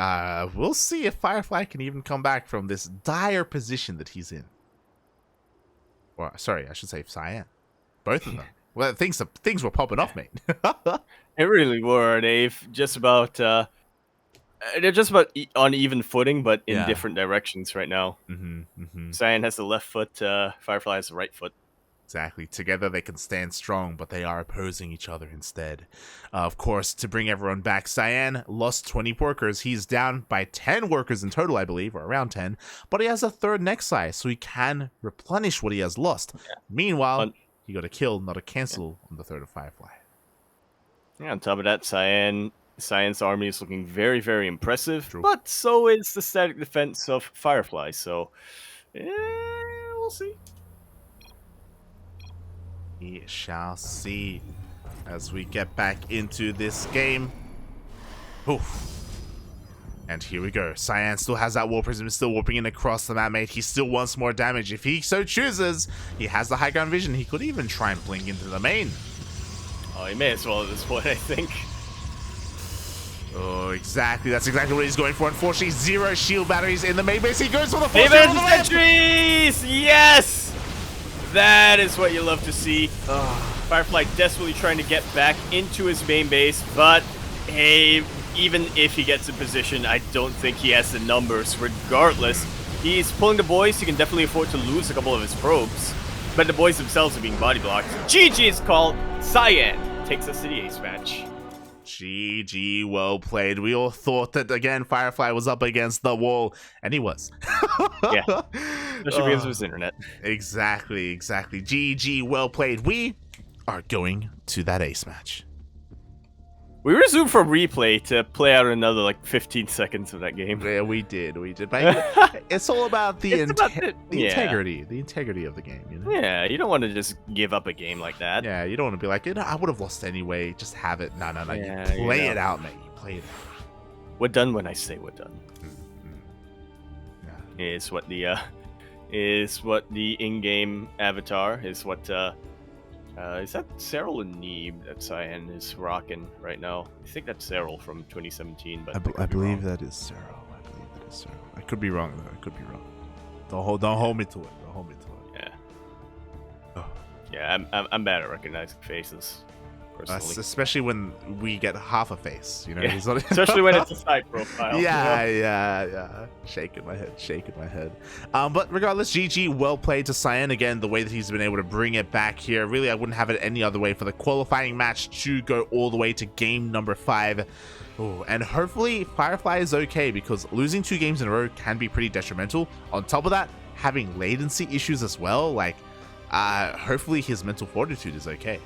we'll see if Firefly can even come back from this dire position that he's in. Or, sorry, I should say Cyan. Both of them. Well, things were popping off, mate. It really were. They're just about on even footing, but in different directions right now. Cyan has the left foot, Firefly has the right foot. Exactly. Together they can stand strong, but they are opposing each other instead. Of course, to bring everyone back, Cyan lost 20 workers. He's down by 10 workers in total, I believe, or around 10. But he has a third Nexi, so he can replenish what he has lost. Yeah. Meanwhile, he got a kill, not a cancel, on the third of Firefly. Yeah, on top of that, Cyan's army is looking very, very impressive. True. But so is the static defense of Firefly, so we'll see. We shall see as we get back into this game. Oof. And here we go. Cyan still has that War Prism, still warping in across the map, mate. He still wants more damage. If he so chooses, he has the high ground vision. He could even try and blink into the main. Oh, he may as well at this point, I think. Oh, exactly. That's exactly what he's going for. Unfortunately, 0 shield batteries in the main base. He goes for the full shield sentries! Yes! That is what you love to see. Firefly desperately trying to get back into his main base, but hey, even if he gets in position, I don't think he has the numbers. Regardless, he's pulling the boys. He can definitely afford to lose a couple of his probes, but the boys themselves are being body blocked. GG is called. Cyan takes us to the ace match. GG, well played. We all thought that, again, Firefly was up against the wall, and he was. Yeah, especially because of his internet. Exactly. GG, well played. We are going to that ace match. We resumed from replay to play out another like 15 seconds of that game. Yeah, we did. But it's all about the Yeah. integrity of the game, you know? Yeah, you don't want to just give up a game like that. Yeah, you don't want to be like, I would have lost anyway. Just have it. No. Yeah, you play it out, mate. You play it out. We're done when I say we're done. Yeah. Is what the in-game avatar is. What is that Cyril and Neeb that Cyan is rocking right now? I think that's Cyril from 2017, but I believe that is Cyril. I could be wrong though. Don't hold me to it. Yeah. Oh. Yeah, I'm bad at recognizing faces. Personally. Especially when we get half a face, you know. Yeah. Especially when it's a side profile. Yeah. Shaking my head. But regardless, GG, well played to Cyan again. The way that he's been able to bring it back here, really, I wouldn't have it any other way for the qualifying match to go all the way to game number 5. Ooh, and hopefully Firefly is okay, because losing 2 games in a row can be pretty detrimental. On top of that, having latency issues as well. Like, hopefully his mental fortitude is okay.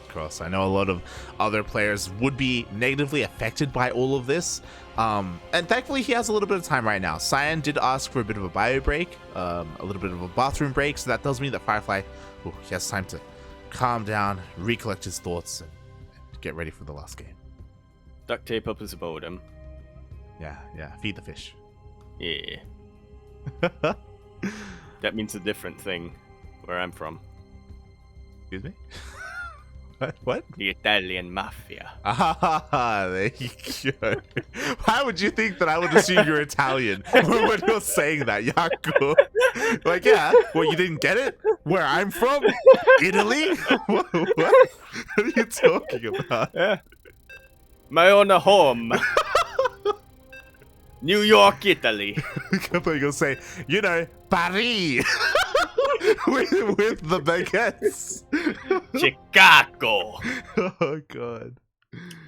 Cross. I know a lot of other players would be negatively affected by all of this, and thankfully he has a little bit of time right now. Cyan did ask for a bit of a bio break, a little bit of a bathroom break, so that tells me that Firefly, he has time to calm down, recollect his thoughts, and get ready for the last game. Duct tape up his modem. Yeah, feed the fish. Yeah. That means a different thing where I'm from. Excuse me? What? The Italian mafia. There you go. Why would you think that I would assume you're Italian when you're saying that, Yaku? Like, yeah, well, you didn't get it? Where I'm from? Italy? What are you talking about? Yeah. My own home. New York, Italy. I thought you were going to say, Paris. with the baguettes. Chicago. Oh, God.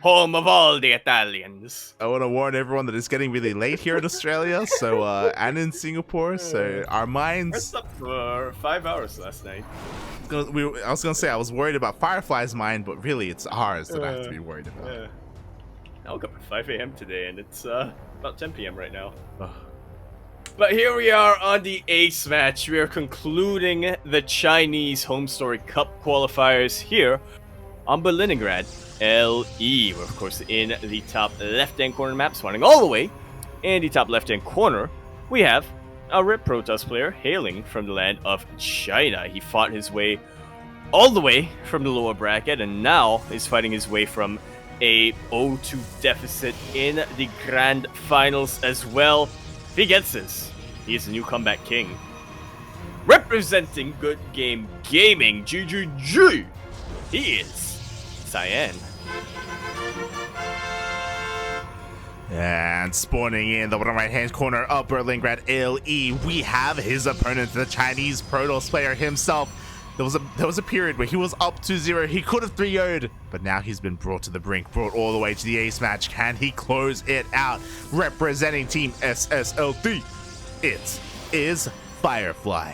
Home of all the Italians. I want to warn everyone that it's getting really late here in Australia, so and in Singapore, so our minds... I slept for 5 hours last night. I was going to say, I was worried about Firefly's mind, but really it's ours that I have to be worried about. Yeah. I woke up at 5 a.m. today, and it's about 10 p.m. right now. Ugh. But here we are on the ace match. We are concluding the Chinese HomeStory Cup qualifiers here on Berlingrad LE. We're, of course, in the top left-hand corner map, spawning all the way in the top left-hand corner. We have a Rip Protoss player hailing from the land of China. He fought his way all the way from the lower bracket, and now is fighting his way from a 0-2 deficit in the grand finals as well. If he gets this, he is the new comeback king. Representing Good Game Gaming, GGG, he is Cyan. And spawning in the bottom right-hand corner of Berlingrad LE, we have his opponent, the Chinese Protoss player himself. There was a period where he was up 2-0. He could have 3-0'd, but now he's been brought to the brink, brought all the way to the ace match. Can he close it out? Representing Team SSLD, it is Firefly.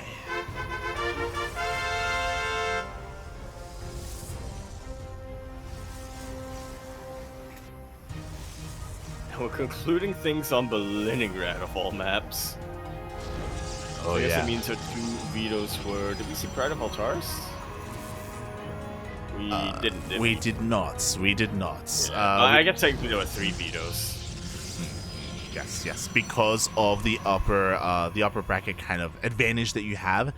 We're concluding things on Berlingrad of all maps. Oh, I guess yeah. it means our 2 vetoes were... Did we see Pride of Altars? We didn't, We did not. Yeah. I guess technically there were 3 vetoes. Yes, because of the upper bracket kind of advantage that you have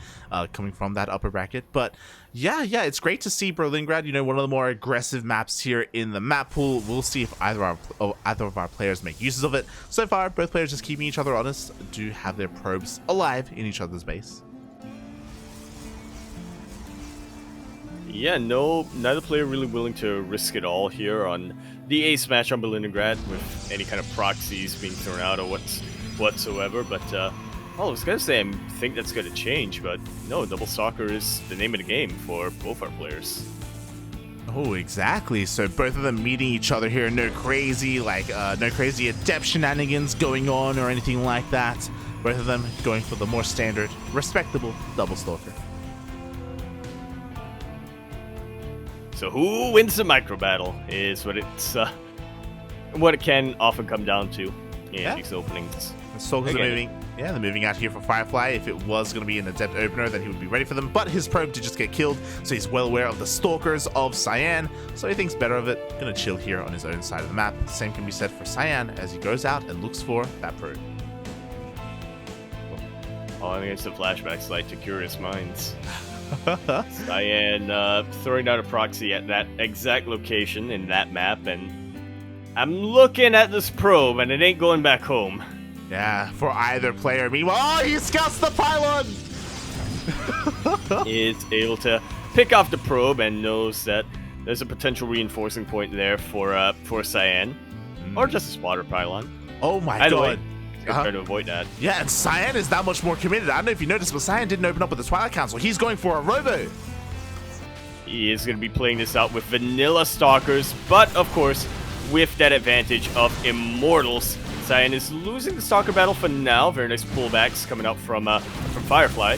coming from that upper bracket. But yeah, it's great to see Berlingrad, one of the more aggressive maps here in the map pool. We'll see if either of our players make uses of it. So far, both players just keeping each other honest, do have their probes alive in each other's base. Yeah, neither player really willing to risk it all here on the ace match on Berlingrad with any kind of proxies being thrown out or whatsoever. But I was gonna say I think that's gonna change, but no, double soccer is the name of the game for both our players. Oh, exactly. So both of them meeting each other here. No crazy adept shenanigans going on or anything like that. Both of them going for the more standard, respectable double stalker. So who wins the micro battle is what it can often come down to in these openings. The Stalkers are moving. Yeah, they're moving out here for Firefly. If it was going to be an adept opener, then he would be ready for them. But his probe did just get killed, so he's well aware of the Stalkers of Cyan. So he thinks better of it. Going to chill here on his own side of the map. Same can be said for Cyan as he goes out and looks for that probe. All against the flashbacks light to curious minds. Cyan throwing out a proxy at that exact location in that map, and I'm looking at this probe, and it ain't going back home. Yeah, for either player. Meanwhile, he scouts the pylon! Is able to pick off the probe and knows that there's a potential reinforcing point there for Cyan. Or just a spotter pylon. Oh my Either god. Way, try to avoid that. Yeah, and Cyan is that much more committed. I don't know if you noticed, but Cyan didn't open up with the Twilight Council. He's going for a robo. He is going to be playing this out with vanilla stalkers, but of course, with that advantage of immortals. Cyan is losing the stalker battle for now. Very nice pullbacks coming out from Firefly.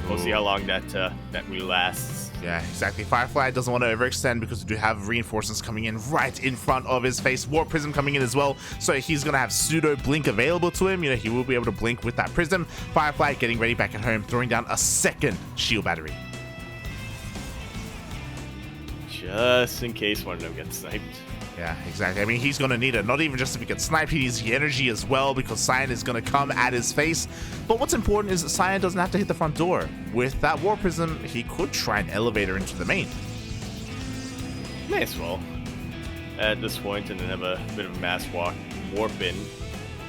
We'll see how long that really lasts. Yeah, exactly. Firefly doesn't want to overextend because we do have reinforcements coming in right in front of his face. Warp Prism coming in as well, so he's going to have pseudo blink available to him. You know, he will be able to blink with that prism. Firefly getting ready back at home, throwing down a second shield battery. Just in case one of them gets sniped. Yeah, exactly. I mean, he's going to need it. Not even just if he gets sniped, he needs the energy as well because Cyan is going to come at his face. But what's important is that Cyan doesn't have to hit the front door. With that Warp Prism, he could try an elevator into the main. May as well. At this point, and then have a bit of a mass warp in.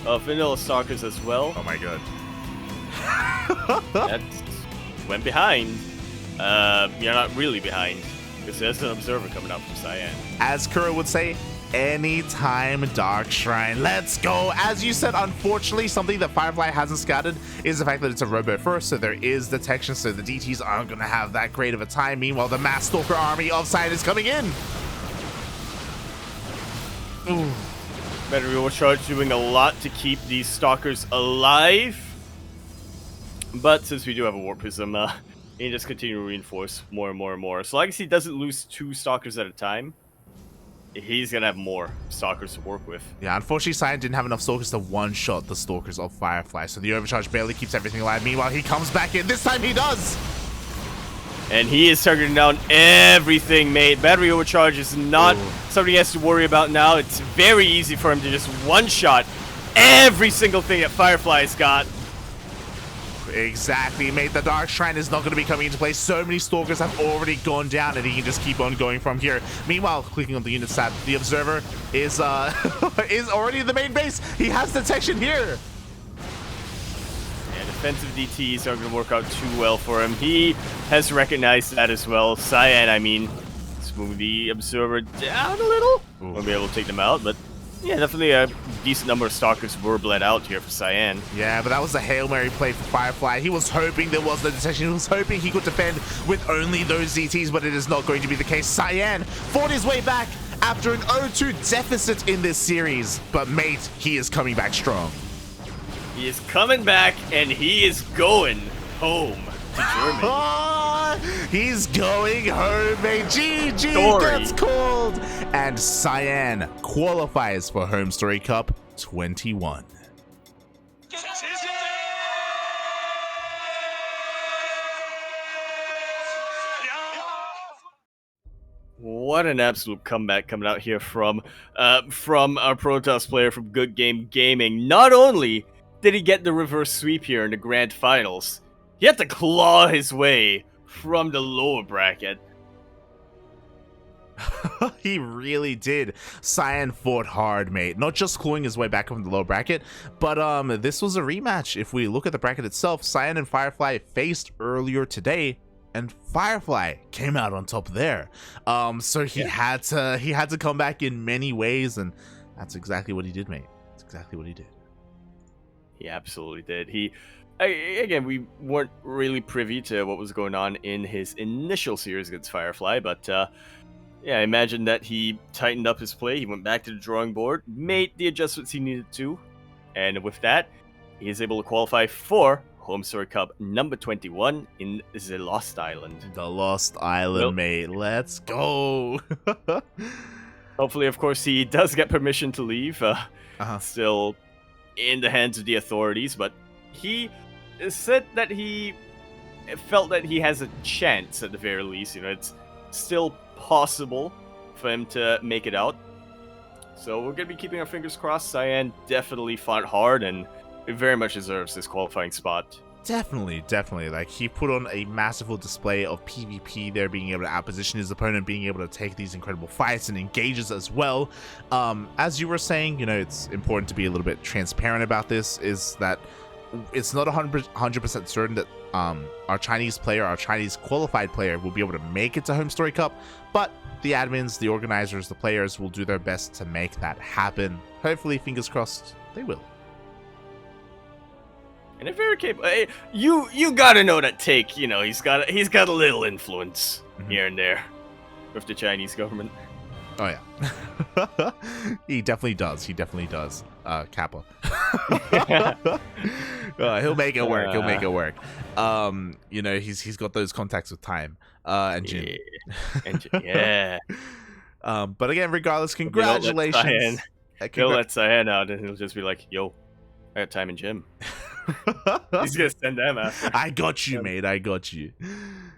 Vanilla Stalkers as well. Oh my god. That went behind. You're not really behind. Because there's an observer coming up from Cyan. As Kuro would say, anytime Dark Shrine. Let's go. As you said, unfortunately, something that Firefly hasn't scouted is the fact that it's a robo first, so there is detection, so the DTs aren't going to have that great of a time. Meanwhile, the mass stalker army of Cyan is coming in. Ooh. Battery overcharge doing a lot to keep these stalkers alive. But since we do have a Warp Prism, he just continue to reinforce more and more and more. So long as he doesn't lose 2 stalkers at a time, he's gonna have more stalkers to work with. Yeah, unfortunately, Cyan didn't have enough stalkers to one-shot the stalkers of Firefly, so the overcharge barely keeps everything alive. Meanwhile, he comes back in. This time he does! And he is targeting down everything, mate. Battery overcharge is not something he has to worry about now. It's very easy for him to just one-shot every single thing that Firefly's got. Exactly, mate. The Dark Shrine is not going to be coming into play. So many Stalkers have already gone down, and he can just keep on going from here. Meanwhile, clicking on the unit stat, the Observer is is already in the main base. He has detection here. And defensive DTs aren't going to work out too well for him. He has recognized that as well. Cyan, I mean, let's move the Observer down a little. Won't be able to take them out, but yeah, definitely a decent number of Stalkers were bled out here for Cyan. Yeah, but that was a Hail Mary play for Firefly. He was hoping there was no detection. He was hoping he could defend with only those ZTs, but it is not going to be the case. Cyan fought his way back after an 0-2 deficit in this series. But mate, he is coming back strong. He is coming back, and he is going home to Germany. He's going home, mate. GG gets called. And Cyan qualifies for HomeStory Cup 21. What an absolute comeback coming out here from our Protoss player from Good Game Gaming. Not only did he get the reverse sweep here in the grand finals, he had to claw his way from the lower bracket. He really did. Cyan fought hard, mate. Not just clawing his way back from the low bracket, but this was a rematch. If we look at the bracket itself, Cyan and Firefly faced earlier today, and Firefly came out on top there. So he had to come back in many ways, and that's exactly what he did, mate. That's exactly what he did. He absolutely did. Again, we weren't really privy to what was going on in his initial series against Firefly, but yeah, I imagine that he tightened up his play. He went back to the drawing board, made the adjustments he needed to, and with that, he is able to qualify for HomeStory Cup number 21 in the Lost Island. The Lost Island, mate. Let's go. Hopefully, of course, he does get permission to leave. Uh-huh. Still in the hands of the authorities, but he said that he felt that he has a chance at the very least. You know, it's still possible for him to make it out. So we're going to be keeping our fingers crossed. Cyan definitely fought hard and very much deserves this qualifying spot. Definitely. Like, he put on a masterful display of PvP there, being able to outposition his opponent, being able to take these incredible fights and engages as well. As you were saying, you know, it's important to be a little bit transparent about this, is that it's not 100% certain that our Chinese qualified player will be able to make it to HomeStory Cup, but the admins, the organizers, the players will do their best to make that happen. Hopefully, fingers crossed, they will. And if very capable, you gotta know that Take, you know, he's got a little influence here and there with the Chinese government. Oh yeah, he definitely does. Kappa. He'll make it work. You know, he's got those contacts with Time and Jin. Yeah. But again, regardless, congratulations. He'll let Cyan out, and he'll just be like, "Yo, I got Time and Jim." He's gonna send them after. I got you, mate. I got you.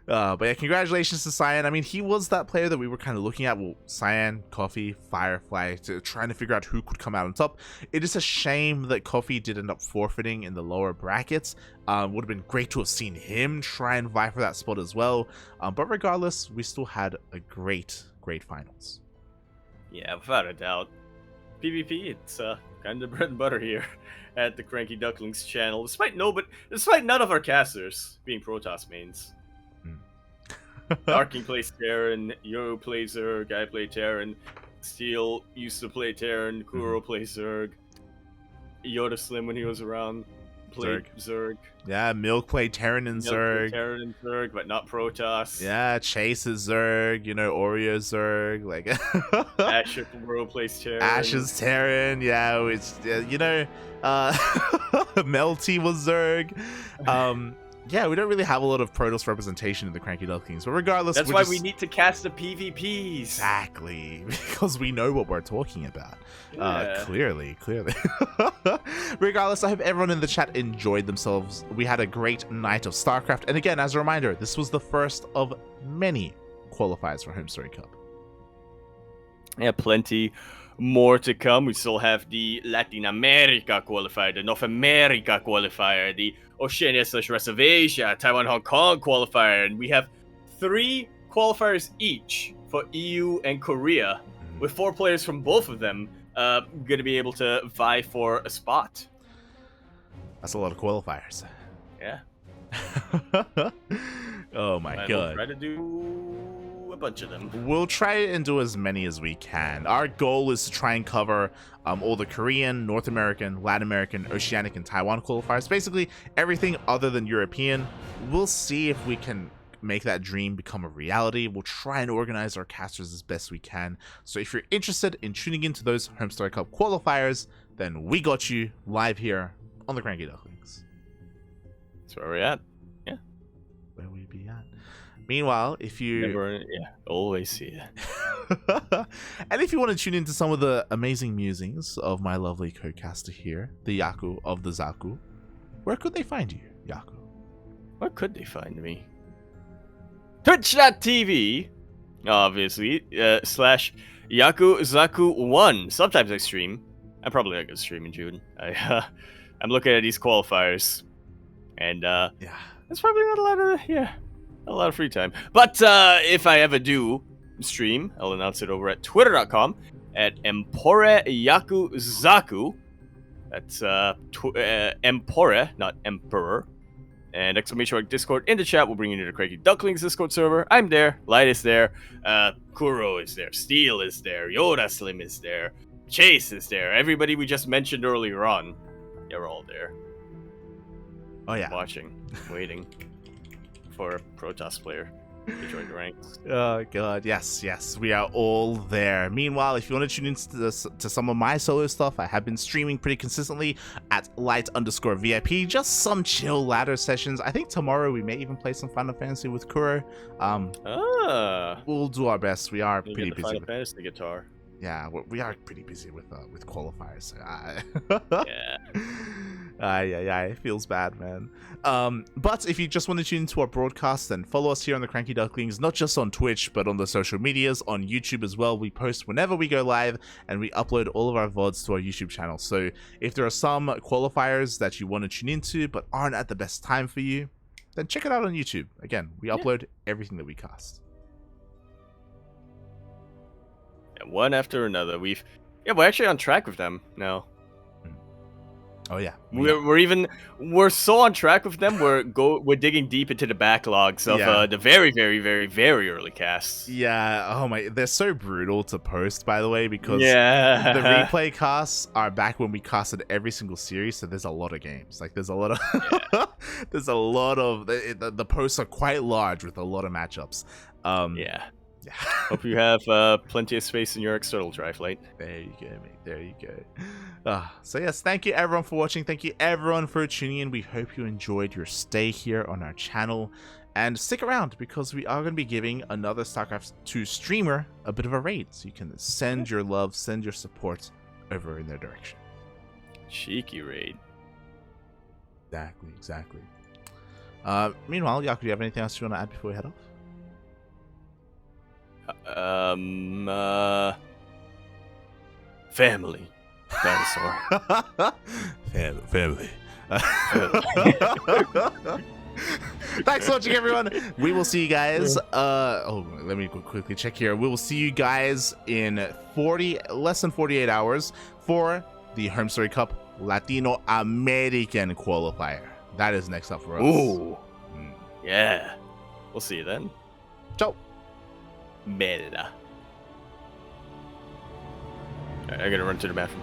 But yeah, congratulations to Cyan. I mean, he was that player that we were kind of looking at. Well, Cyan, Coffee, Firefly, trying to figure out who could come out on top. It is a shame that Coffee did end up forfeiting in the lower brackets. Would have been great to have seen him try and vie for that spot as well. But regardless, we still had a great finals. Yeah, without a doubt. PvP, it's kind of bread and butter here at the CranKy Ducklings channel, despite none of our casters being Protoss mains. Darking plays Terran, Euro plays Zerg, I play Terran, Steel used to play Terran, Kuro plays Zerg, Yoda Slim when he was around played Zerg. Yeah, Milk played Terran and Zerg, but not Protoss. Yeah, Chase is Zerg, you know, Oreo Zerg, like Asher Kuro plays Terran. Asher's Terran, yeah, it's you know, Melty was Zerg. Yeah, we don't really have a lot of Protoss representation in the CranKy Ducklings, but regardless, that's why we need to cast the PvPs. Exactly, because we know what we're talking about. Yeah. Clearly. Regardless, I hope everyone in the chat enjoyed themselves. We had a great night of StarCraft, and again, as a reminder, this was the first of many qualifiers for HomeStory Cup. Yeah, plenty more to come. We still have the Latin America qualifier, the North America qualifier, the Oceania/rest of Asia, Taiwan, Hong Kong qualifier, and we have 3 qualifiers each for EU and Korea, with 4 players from both of them going to be able to vie for a spot. That's a lot of qualifiers. Yeah. Oh my god. We'll try to do a bunch of them. We'll try and do as many as we can. Our goal is to try and cover all the Korean, North American, Latin American, Oceanic, and Taiwan qualifiers. Basically, everything other than European. We'll see if we can make that dream become a reality. We'll try and organize our casters as best we can. So if you're interested in tuning into those HomeStory Cup qualifiers, then we got you live here on the CranKy Ducklings. That's where we're at. Yeah. Where we be at. Meanwhile, if you... always see it. And if you want to tune into some of the amazing musings of my lovely co-caster here, the Yaku of the Zaku, where could they find you, Yaku? Where could they find me? Twitch.tv, obviously, slash Yakuzaku1. Sometimes I stream. I'm probably not going to stream in June. I'm looking at these qualifiers, and yeah, that's probably not a lot of free time. But if I ever do stream, I'll announce it over at twitter.com at Empore Yakuzaku. That's Empore, not Emperor. And exclamation mark Discord in the chat will bring you to the CranKy Ducklings Discord server. I'm there. Light is there. Kuro is there. Steel is there. Yoda Slim is there. Chase is there. Everybody we just mentioned earlier on. They're all there. Oh yeah. Watching. Waiting for a Protoss player. You joined the ranks. Oh god, yes, we are all there. Meanwhile, if you want to tune into to some of my solo stuff, I have been streaming pretty consistently at light_VIP. Just some chill ladder sessions. I think tomorrow we may even play some Final Fantasy with Kuro. We'll do our best. We are pretty busy. Final Fantasy guitar. Yeah, we are pretty busy with qualifiers. Yeah. It feels bad, man. But if you just want to tune into our broadcast, then follow us here on the CranKy Ducklings, not just on Twitch, but on the social medias, on YouTube as well. We post whenever we go live, and we upload all of our VODs to our YouTube channel. So if there are some qualifiers that you want to tune into, but aren't at the best time for you, then check it out on YouTube. Again, we upload everything that we cast. And one after another. We're actually on track with them now. Oh yeah, we're so on track with them. We're digging deep into the backlogs of the very, very, very, very early casts. Yeah. Oh my, they're so brutal to post, by the way, because the replay casts are back when we casted every single series. So there's a lot of games. Like there's a lot of there's a lot of the posts are quite large with a lot of matchups. Yeah. Hope you have plenty of space in your external drive, Light. There you go, mate. There you go. So yes, thank you everyone for watching. Thank you everyone for tuning in. We hope you enjoyed your stay here on our channel. And stick around, because we are going to be giving another StarCraft 2 streamer a bit of a raid. So you can send your love, send your support over in their direction. Cheeky raid. Exactly. Meanwhile, Yaku, do you have anything else you want to add before we head off? Family. Dinosaur. Family. Thanks for watching, everyone. We will see you guys. Let me quickly check here. We will see you guys in less than 48 hours for the HomeStory Cup Latino American Qualifier. That is next up for us. Ooh. Yeah. We'll see you then. Ciao. Merda. Alright, I gotta run to the bathroom.